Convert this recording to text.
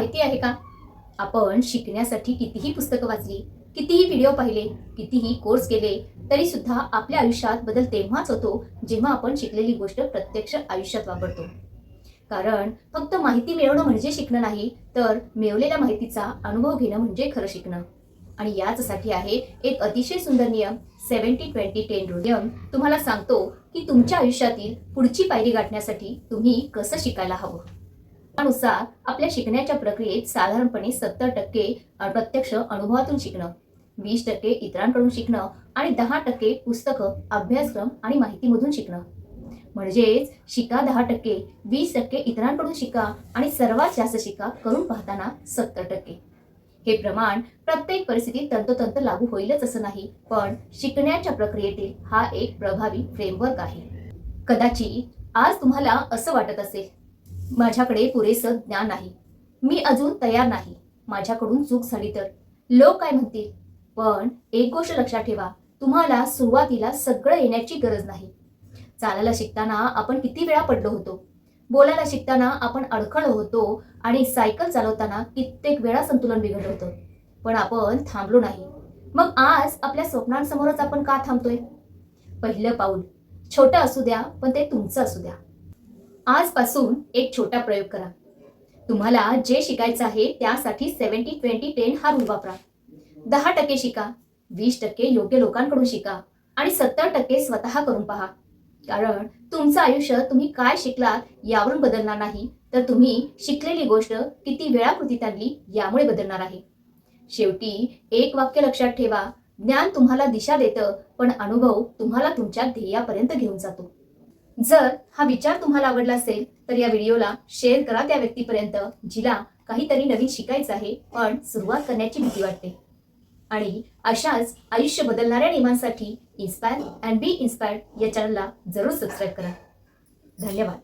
माहिती आहे का? आपण शिकण्यासाठी कितीही पुस्तकं वाचली, कितीही व्हिडिओ पाहिले, कितीही कोर्स केले, तरी सुद्धा आपल्या आयुष्यात बदल तेव्हाच होतो जेव्हा आपण शिकलेली गोष्ट प्रत्यक्ष आयुष्यात वापरतो. कारण फक्त माहिती मिळवणं म्हणजे शिकणं नाही, तर मिळवलेल्या माहितीचा अनुभव घेणं म्हणजे खरं शिकणं. आणि याचसाठी आहे एक अतिशय सुंदर नियम 70-20-10 रूल. नियम तुम्हाला सांगतो की तुमच्या आयुष्यातील पुढची पायरी गाठण्यासाठी तुम्ही कसं शिकायला हवं. त्यानुसार आपल्या शिकण्याच्या प्रक्रियेत साधारणपणे 70% प्रत्यक्ष अनुभवातून शिकणं, 20% इतरांकडून शिकणं आणि 10% पुस्तकं, अभ्यासक्रम आणि माहितीमधून शिकणं. म्हणजेच शिका 10%, 20% इतरांकडून शिका आणि सर्वात जास्त शिका करून पाहताना 70%. हे प्रमाण प्रत्येक परिस्थितीत तंतोतंत लागू होईलच असं नाही, पण शिकण्याच्या प्रक्रियेतील हा एक प्रभावी फ्रेमवर्क आहे. कदाचित आज तुम्हाला असं वाटत असेल, माझ्याकडे पुरेसं ज्ञान नाही, मी अजून तयार नाही, माझ्याकडून चूक झाली तर लोक काय म्हणतील. पण एक गोष्ट लक्षात ठेवा, तुम्हाला सुरुवातीला सगळं येण्याची गरज नाही. चालायला शिकताना आपण किती वेळा पडलो होतो, बोलायला शिकताना आपण अडखळलो होतो आणि सायकल चालवताना कित्येक वेळा संतुलन बिघडलं होतं, पण आपण थांबलो नाही. मग आज आपल्या स्वप्नांसमोरच आपण का थांबतोय? पहिलं पाऊल छोटं असू द्या, पण ते तुमचं असू द्या. आजपासून एक छोटा प्रयोग करा. तुम्हाला जे शिकायचं आहे त्यासाठी 70-20-10 हा रूल वापरा. 10% शिका, 20% योग्य लोकांकडून शिका आणि 70% स्वतः करून पहा. कारण तुमचं आयुष्य तुम्ही काय शिकलात यावरून बदलणार नाही, तर तुम्ही शिकलेली गोष्ट किती वेळा कृतीत आणली यामुळे बदलणार आहे. शेवटी एक वाक्य लक्षात ठेवा, ज्ञान तुम्हाला दिशा देतं, पण अनुभव तुम्हाला तुमच्या ध्येयापर्यंत घेऊन जातो. जर हा विचार तुम्हाला आवडला असेल तर या व्हिडिओला शेअर करा त्या व्यक्तीपर्यंत जिला काहीतरी नवीन शिकायचं आहे पण सुरुवात करण्याची भीती वाटते. आणि अशाच आयुष्य बदलणाऱ्या नियमांसाठी इन्स्पायर अँड बी इन्स्पायर्ड या चॅनलला जरूर सबस्क्राईब करा. धन्यवाद.